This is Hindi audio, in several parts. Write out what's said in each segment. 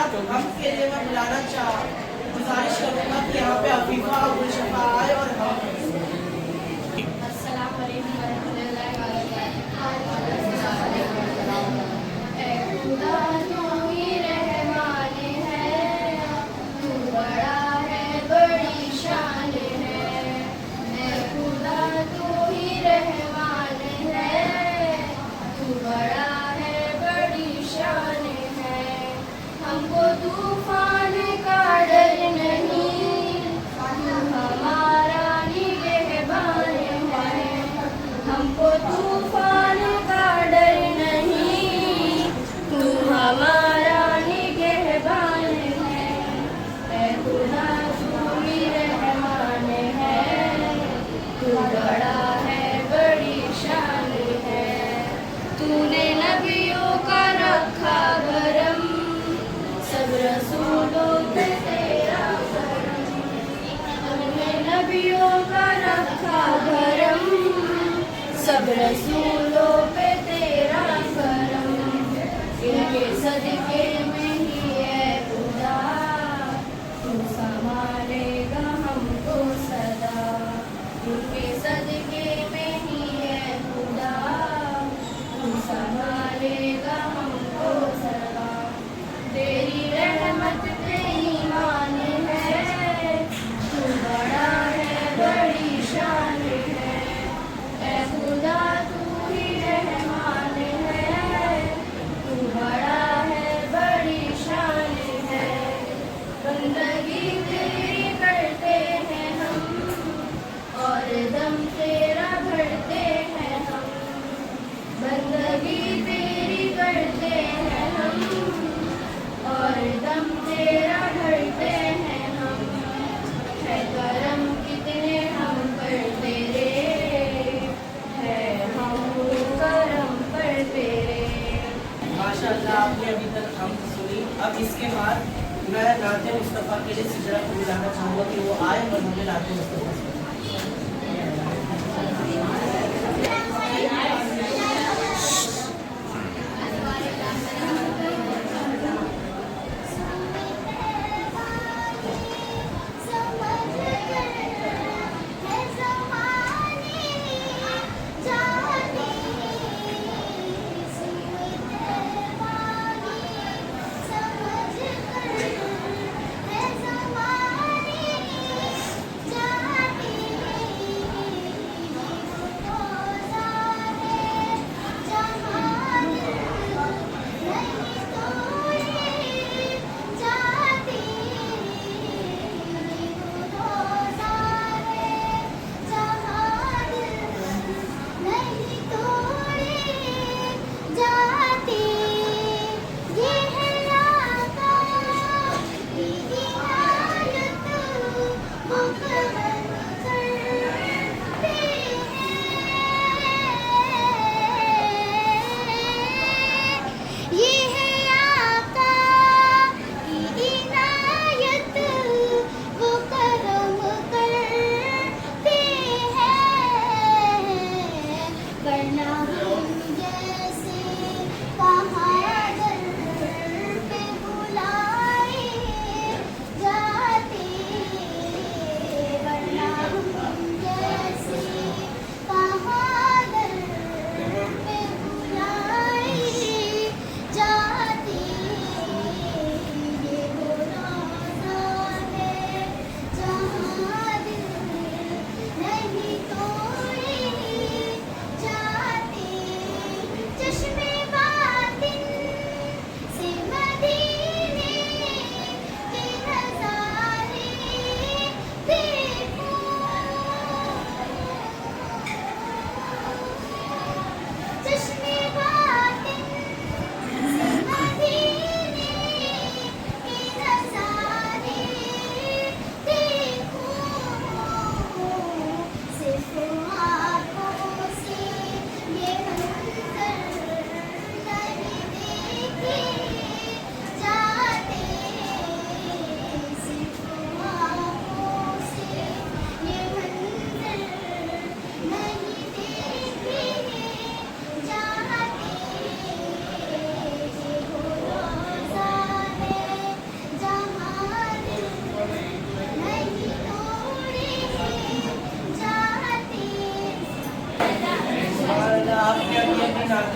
के लिए मैं बुलाना गुजारिश करूँगा कि यहाँ पे अफीफा और गुलशफा आए और हम अस्सलाम वालेकुम वरहमतुल्लाहि वबरकातुहू। तू ही रहमान है, तू बड़ा है, बड़ी शान है। ऐ खुदा तू ही रहमान है, तू बड़ा है, बड़ी शान है। हमको तूफान का डर नहीं, तू हमारा निगहबान है। हमको तूफान का डर नहीं, तू हमारा निगहबान है। ऐ खुदा तू ही रहमान है, तू बड़ा है, बड़ी शान है। तूने नबियों का रखा भरम, सब रसूलों पे तेरा करम। तूने नबियों का रखा भरम, सब रसूलों पे तेरा करम। इनके सदके में ही है खुदा, तू संभालेगा हमको सदा। इनके सदके में ही है खुदा, तू संभालेगा हमको सदा। तेरी रहमत पे ईमान है, तू बड़ा है, बड़ी शान है। ऐ खुदा तू ही रहमान है, तू बड़ा है, बड़ी शान है। बंदगी तेरी करते हैं हम, और दम तेरा भरते हैं हम। बंदगी तेरी करते हैं हम, और दम तेरा भरते हैं हम। है करम कितने हम पर तेरे, है हम करम पर तेरे। माशाअल्लाह आपने अभी तक हम सुनी। अब इसके बाद मैं नाते मुस्तफ़ा के लिए सिजरा को बुलाना चाहूँगा कि वो आए और हमें नाते मुस्तफ़ा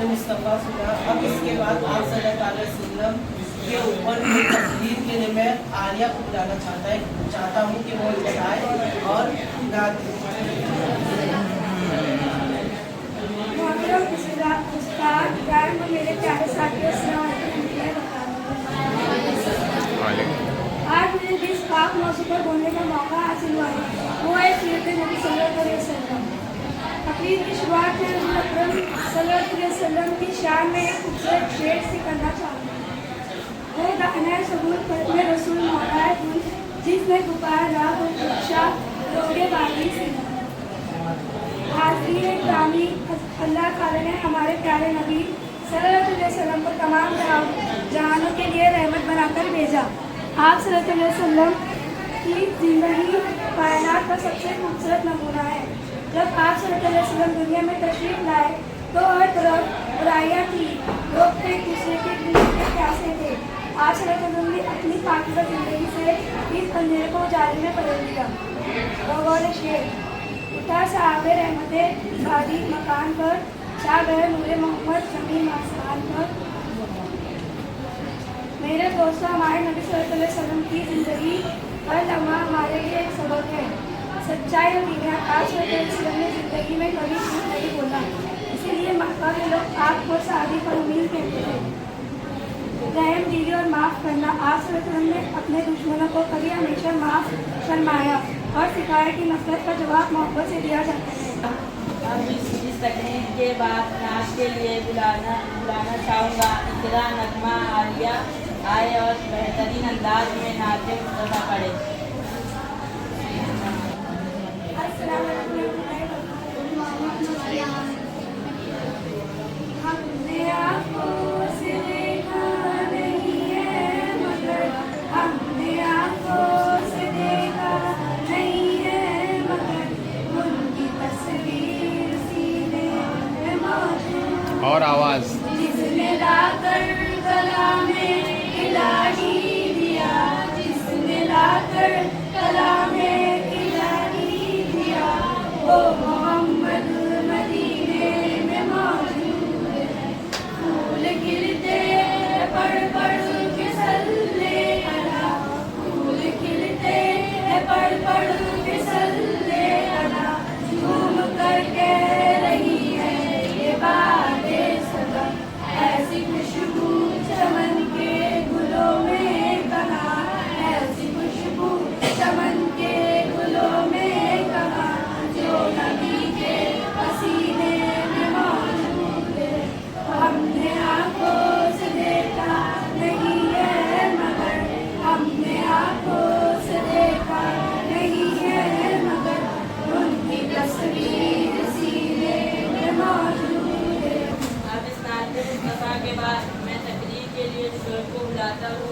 नाते मुस्तफ़ा सुना। अब इसके बाद आप सल्लल्लाहु अलैहि वसल्लम के ऊपर कोई तकरीर के लिए मैं आलिया को बुलाना चाहता हूँ कि वो इधर आए और मेरे प्यारे साथियों, आज मुझे जिस पाक मौजू पर बोलने का मौका हासिल हुआ है वो है सीरत नबी सल्लल्लाहु अलैहि वसल्लम। तकरीर की शुरुआत में हज़रत अकरम सल्लल्लाहु अलैहि वसल्लम की शान में एक खूबसूरत शेर से करना चाहूँगी। वो दाना सबूर पर में रसूल मौलाए गुल जिसने गुबार राह और शिक्षा रोगे बागी से हाज़रीन ग्रामी, अल्लाह ताला ने हमारे प्यारे नबी सल्लल्लाहु अलैहि वसल्लम को तमाम जहानों के लिए रहमत बनाकर भेजा। आप सल्लल्लाहु अलैहि वसल्लम की जिंदगी कायनात का सबसे खूबसूरत नमूना है। जब आप सल्लल्लाहु अलैहि वसल्लम दुनिया में तशरीफ लाए तो हर तरफ बुराइयाँ थी, लोग एक दूसरे के दिल के प्यासे थे। आप सल्लल्लाहु अलैहि वसल्लम ने अपनी पाकीज़ा जिंदगी से इस अंधेरे को उजाले में बदल दिया। बगौर शेर उठा साहब रहमते भारी मकान पर, शाह बहर नूरे मोहम्मद शमीम आसमान पर। मेरे दोस्तों, हमारे नबी सल्लल्लाहु अलैहि वसल्लम की ज़िंदगी हर लम्हा हमारे लिए एक सबक है। सच्चाई और दीनिया। आप सल्लल्लाहु अलैहि वसल्लम ने ज़िंदगी में कभी झूठ नहीं बोला, इसीलिए मक्का के लोग आपको सादी पर उम्मीद कहते थे। रहम दिली और माफ़ करना। आप सल्लल्लाहु अलैहि वसल्लम ने अपने दुश्मनों को कभी हमेशा माफ़ फरमाया और सिखाया कि नफ़रत का जवाब मोहब्बत से दिया जाता है। अब इस तकनीक के बाद नाच के लिए बुलाना चाहूँगा। इकरा नगमा आलिया आए और बेहतरीन अंदाज में नाते मुस्तफ़ा पढ़े। हमने आँखों से देखा नहीं है मगर, हमने आँखों से देखा नहीं है मगर, उनकी तस्वीर सीने में मौजूद। और आवाज़ जिसने लाकर कलामे इलाही दिया, जिसने लाकर कलामे इलाही दिया, वो मोहम्मद मदीने में मौजूद है। फूल खिलते पढ़ के सल्ले अला, फूल खिलते पढ़ के सल्ले अला, झूम कर कह रही है ये बातें सदा। ऐसी खुशबू चमन के गुलों में कहाँ, ऐसी खुशबू चमन के गुलों में कहाँ, जो नबी के पसीने में मौजूद है। हमने आँखों से देखा नहीं है मगर, हमने आँखों से देखा नहीं है मगर, उनकी तस्वीर सीने में मौजूद है। अब इस नाते मुस्तफ़ा के बाद मैं तकरीर के लिए शेर को बुलाता हूँ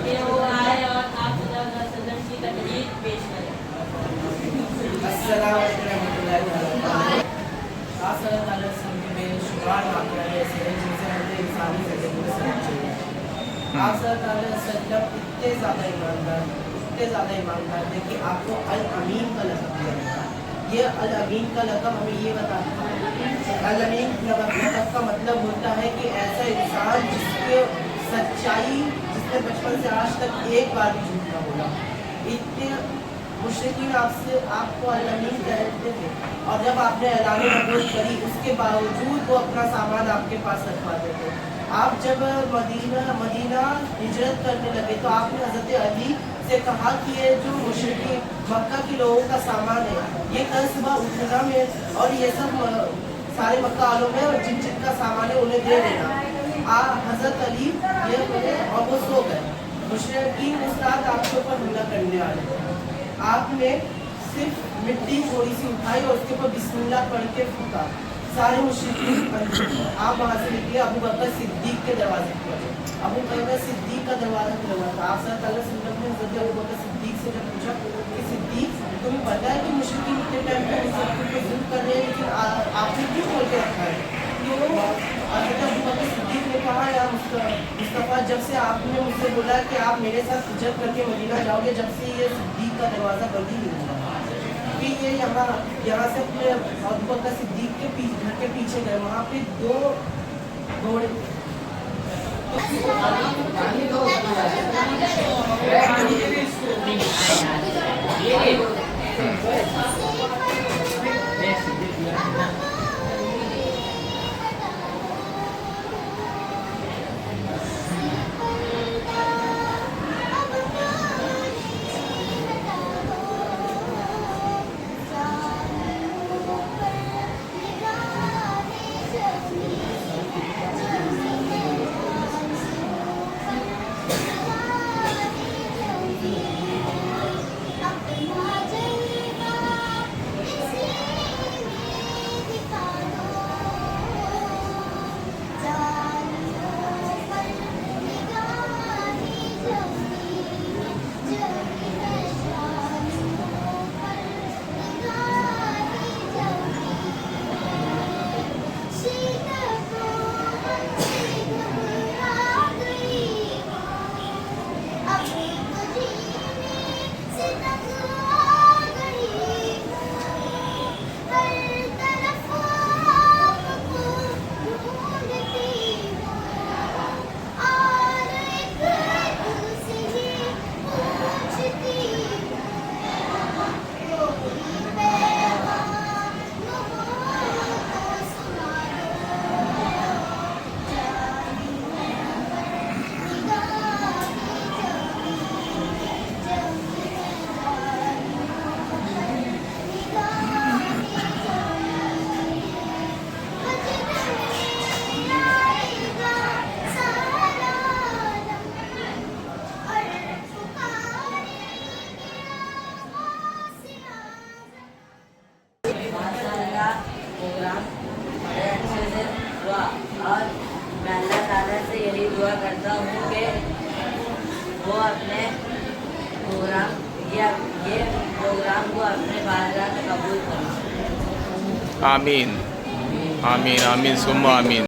कि वो आए और आप सल्लल्लाहु अलैहि वसल्लम की तकरीर पेश करें। अस्सलाम वालेकुम रहमतुल्लाहि व बरकातहू। आप सल्लल्लाहु अलैहि वसल्लम के बेशुमार वाक़यात ऐसे हैं जिनसे हमें इंसानी ज़िंदगी में सीखना चाहिए। आप सल्लल्लाहु अलैहि वसल्लम इतने ज़्यादा ईमानदार थे कि आपको अल अमीन का लक़ब दिया गया। ये अल अमीन का लक़ब हमें ये बताता है, अल अमीन लक़ब का मतलब होता है कि ऐसा इंसान जिसके सच्चाई, जिसने बचपन से आज तक एक बार भी झूठ न बोला। इतने मुश्रिकीन आपको अल अमीन कहते थे, और जब आपने ऐलान नबूवत करी उसके बावजूद वो अपना सामान आपके पास रखवाते थे। आप जब मदीना हिजरत करने लगे तो आपने हज़रत अली से कहा कि ये जो मुशरिकीन मक्का के लोगों का सामान है ये कल सुबह उठना में और ये सब सारे मक्का वालों में और जिन का सामान है उन्हें दे देना। हज़रत अली ये बोले और वो सो गए। मुशरिकीन उस रात आपके ऊपर हमला करने वाले थे। आपने सिर्फ मिट्टी थोड़ी सी उठाई और उसके ऊपर बिस्मिल्लाह पढ़ के फूका। सारे मुशरिकीन आप वहाँ से निकले, अबू बकर सिद्दीक के दरवाजे पर। अबू बकर सिद्दीक का दरवाज़ा खुला हुआ था। आप सल्लल्लाहु अलैहि वसल्लम ने हज़रत अबू बकर सिद्दीक से जब पूछा कि सिद्दीक तुम्हें पता है कि मुशरिकीन इतने टाइम पर मुसलमानों पर जुल्म कर रहे हैं लेकिन आपने क्यों खोल के रखा है? तो हज़रत अबू बकर सिद्दीक ने कहा, या मुस्तफ़ा, जब से आपने मुझसे बोला कि आप मेरे साथ हिजरत करके मदीना जाओगे, जब से ये सिद्दीक का दरवाज़ा बंद ही नहीं हुआ। फिर ये यहाँ से अपने अबू बकर सिद्दीक के घर के पीछे गए, वहाँ पे 2 घोड़े प्रोग्राम बड़े अच्छे से हुआ और मैं अल्लाह ताला से यही दुआ करता हूँ कि वो अपने प्रोग्राम ये प्रोग्राम को अपने बारगाह में कबूल करें। आमीन आमीन आमीन सुम्मा आमीन।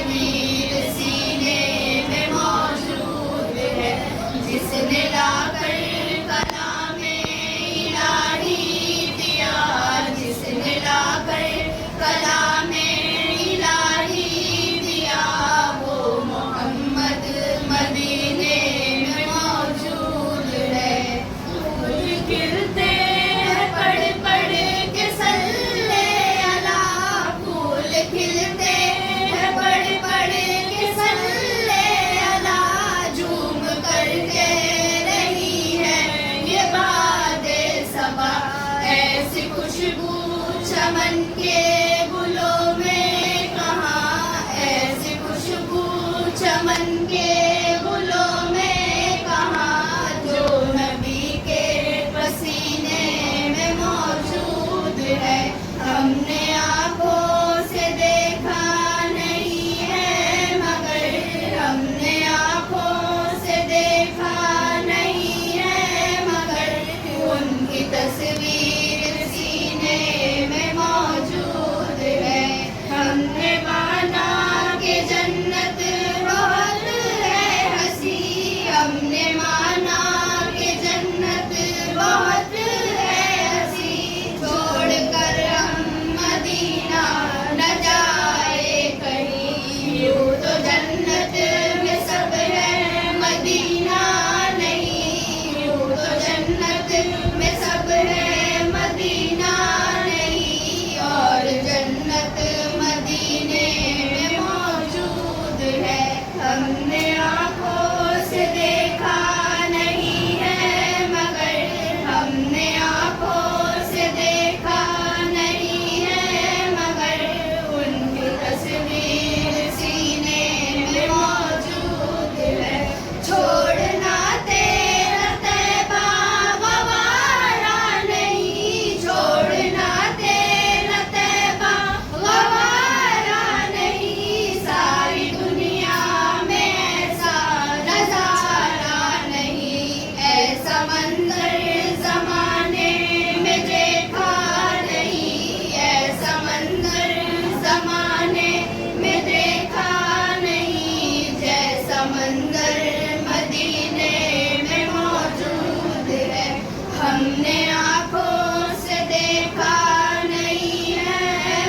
तस्वीर सीने में मौजूद है, जिसने लाकर कलामे इलाही दिया, जिसने लाकर कलामे इलाही दिया, वो मोहम्मद मदीने में मौजूद है। फूल खिलते हैं पढ़ पढ़ के सल्ले अला, फूल खिलते हैं पढ़ पढ़ के सल्ले अला, झूम करके रही है ये बादे सबा, ऐसी खुशबू चमन के गुलों में कहाँ, ऐसी खुशबू चमन के गुलों में कहाँ, जो नबी के पसीने में मौजूद है। हमने आँखों से देखा नहीं है मगर, हमने आँखों से देखा नहीं है मगर, उनकी तस्वीर सीने में मौजूद है। हमने माना कि जन्नत बहुत है हंसी, हमने माना कि जन्नत बहुत है हंसी, छोड़कर हम मदीना न जाए कहीं, यूं तो जन्नत में सब है मदीना नहीं, यूं तो जन्नत में सब है मदीना नहीं, और जन्नत मदीने में मौजूद है। हमने आँखों से देखा नहीं है मगर, हमने आँखों से देखा नहीं है मगर, उनकी तस्वीर सीने में मौजूद है। छोड़ना तेरा तैबा गवारा नहीं, छोड़ना तेरा तैबा गवारा नहीं, सारी दुनिया में ऐसा नजारा नहीं, ऐसा मंजर जमाने में देखा नहीं, ऐसा मंजर जमाने में देखा नहीं, जैसा मंजर मदीने में मौजूद है। हमने आँखों से देखा नहीं है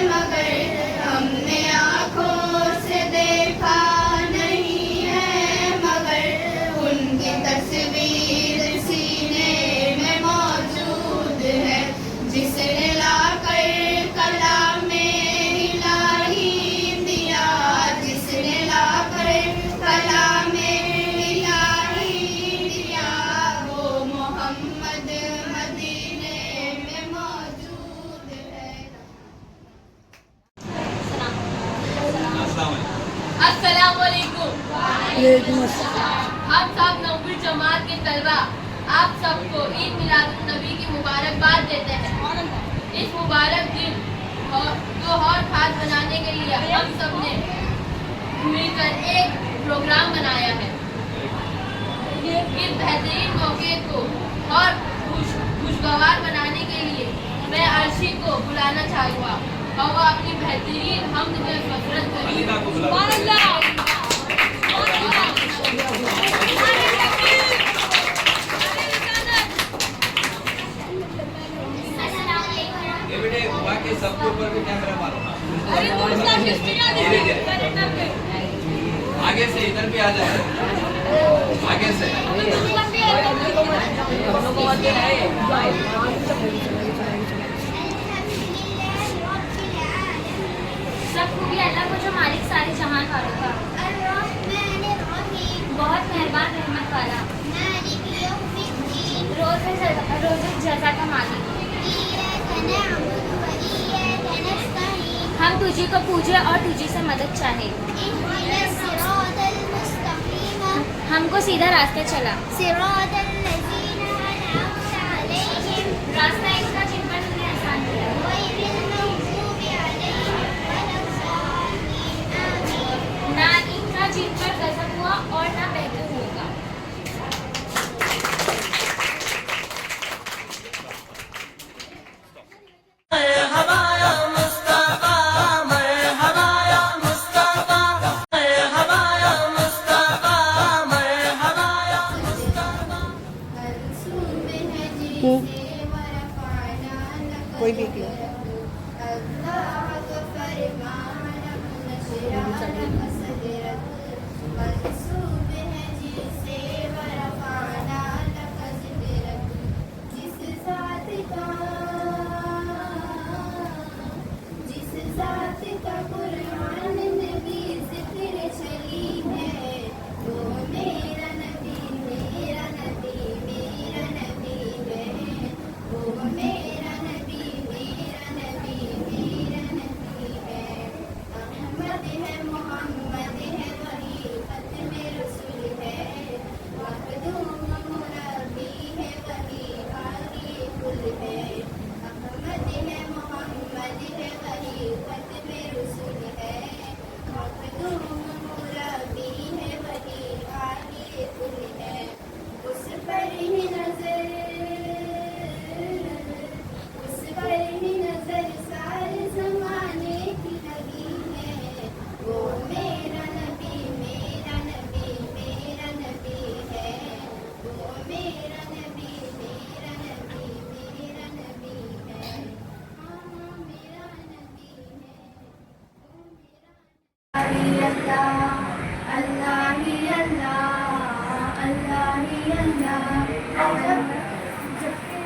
मगर, हमने आँखों से देखा नहीं है मगर, उनकी तस्वीर सीने में मौजूद है, जिसने लाकर कलामे इलाही दिया, जिसने लाकर कलामे इलाही दिया, वो मोहम्मद मदीने में मौजूद है। अस्सलामुअलैकुम। हम सब नौवीं जमात के तलबा आप सबको ईद मिलादुन नबी की मुबारकबाद देते हैं। इस मुबारक दिन को और खास बनाने के लिए हम सब ने मिलकर एक प्रोग्राम बनाया है। इस बेहतरीन मौके को और खुशगवार बनाने के लिए मैं अर्शी को बुलाना चाहूँगा और वो अपनी बेहतरीन हमद में फसरत करें। बाकी सबके ऊपर भी कैमरा मारो। आगे से इधर भी आ जाए, आगे से सबको भी अल्लाह को जो मालिक सारे जहान वालों का, बहुत मेहरबान रहमत वाला, रोज़ जज़ा का मालिक, हम तुझी को पूजे और तुझी से मदद चाहे, हमको सीधा रास्ता चला, रास्ता इसका जिन पर तुमने आसान किया, ना इनका जिन पर गजब हुआ और ना बेहतर होगा। अल्लाह अल्लाह ही अल्लाह अल्लाह ही अल्लाह।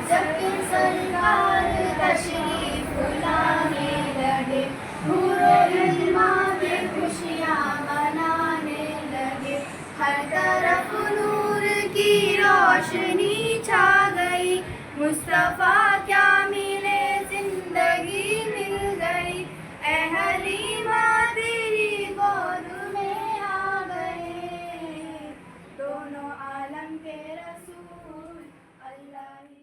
जबकि सरकार तशरीफ लाने लगे, नूरो इल्मा की खुशियाँ मनाने लगे, हर तरफ नूर की रोशनी छा गई, मुस्तफ़ा क्या मिले जिंदगी मिल गई, ऐ हलीमा तेरी गोद में आ गए, दोनों आलम के रसूल अल्लाह ही।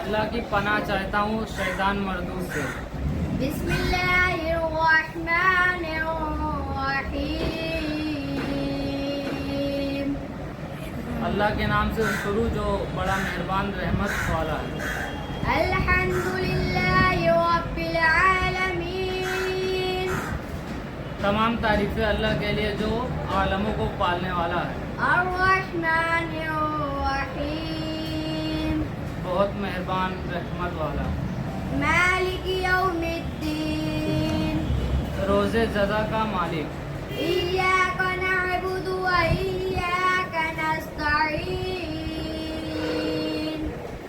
अल्लाह की पनाह चाहता हूँ शैतान मरदूद से। बिस्मिल्लाहिर्रहमानिर्रहीम। अल्लाह के नाम से शुरू जो बड़ा मेहरबान रहमत वाला है। अल्हम्दुलिल्लाहि रब्बिल आलमीन। तमाम तारीफ़ें अल्लाह के लिए जो आलमों को पालने वाला है। अर्रहमानिर्रहीम। बहुत मेहरबान रहमत वाला। मालिक यौमिद्दीन। रोज़े जज़ा का मालिक। इय्याका नअबुदु व इय्याका नस्तईन।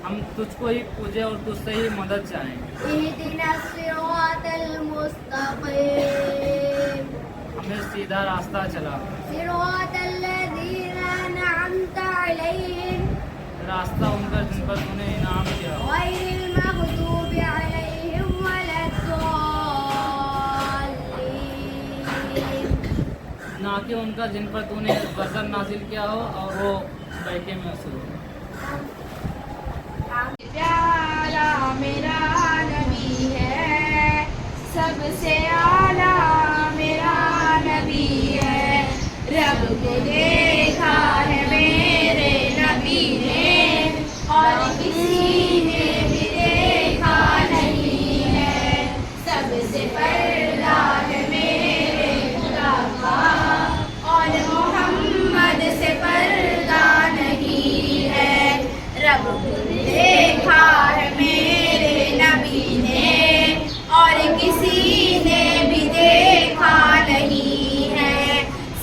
हम तुझको ही पूजे और तुझसे ही मदद चाहें। इहदिनस सिरातल मुस्तक़ीम। हमें सीधा रास्ता चला। सिरातल लज़ीना अनअमता अलैहिम। रास्ता उनका जिन पर तूने इनाम किया। गैरिल मग़दूबि अलैहिम वलद्दाल्लीन। ना कि उनका जिन पर तूने गज़ब नाजिल किया हो और वो बैके में असर हो। प्यारा मेरा नबी है, सबसे आला मेरा नबी है, रब को देखा है मेरे नबी ने और किसी ने भी देखा नहीं है, सबसे पर्दा है मेरे खुदा का और मोहम्मद से पर्दा नहीं है, रब को देखा है मेरे नबी ने और किसी ने भी देखा नहीं है,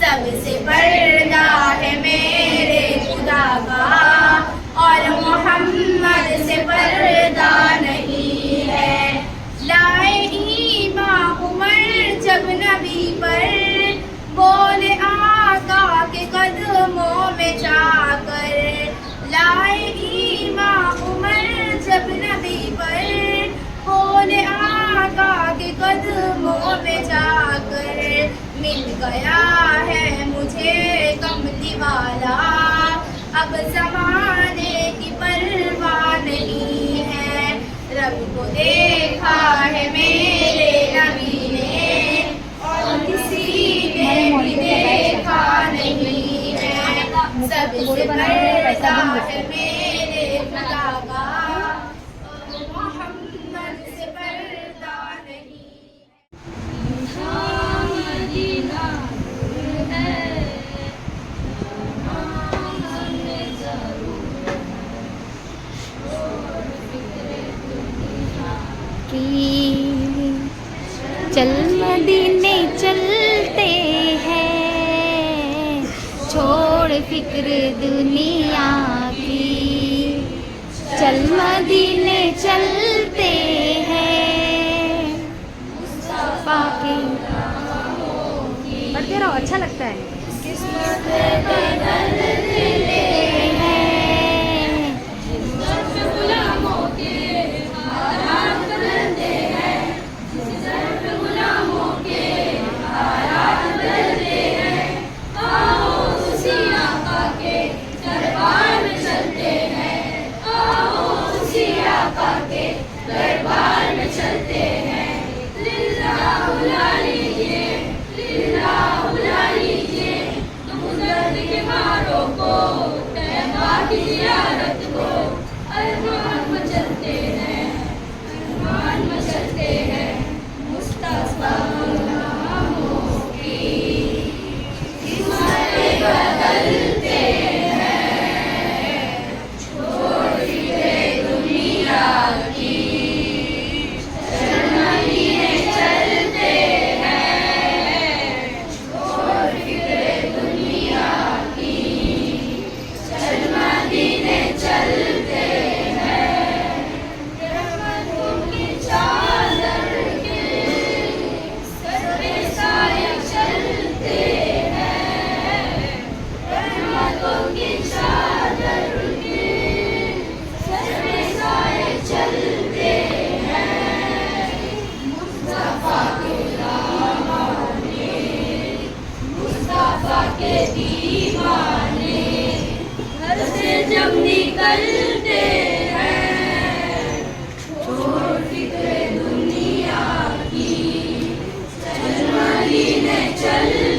सबसे पर्दा है मेरे खुदा का और मोहम्मद से पर्दा नहीं है। लाए ईमान उमर जब नबी पर, बोले आका के कदमों में जाकर, लाए ईमान उमर जब नबी पर, बोले आका के कदमों में जाकर, मिल गया है मुझे कमली वाला, अब ज़माने की परवाह नहीं है, रब को देखा है मेरे नबी ने और किसी ने भी देखा नहीं है, सबसे पर्दा है मेरे खुदा का और मोहम्मद से पर्दा नहीं चल मदीने चलते हैं, छोड़ फिक्र दुनिया की, चल मदीने चलते हैं, पाके पढ़ते रहो अच्छा लगता है। किस्मत बदलते हैं, गुलामों के हालात बदलते हैं, गुलामों के हालात बदलते हैं, आओ उसी आका के दरबार में चलते हैं, आओ उसी आका के दरबार में चलते हैं, लिल्लाह बुला लीजिए, लिल्लाह बुला लीजिए, तुम दर्द के मारों को के दीवाने घर से जब निकलते हैं, छोड़ फिक्र दुनिया की, चल मदीने चल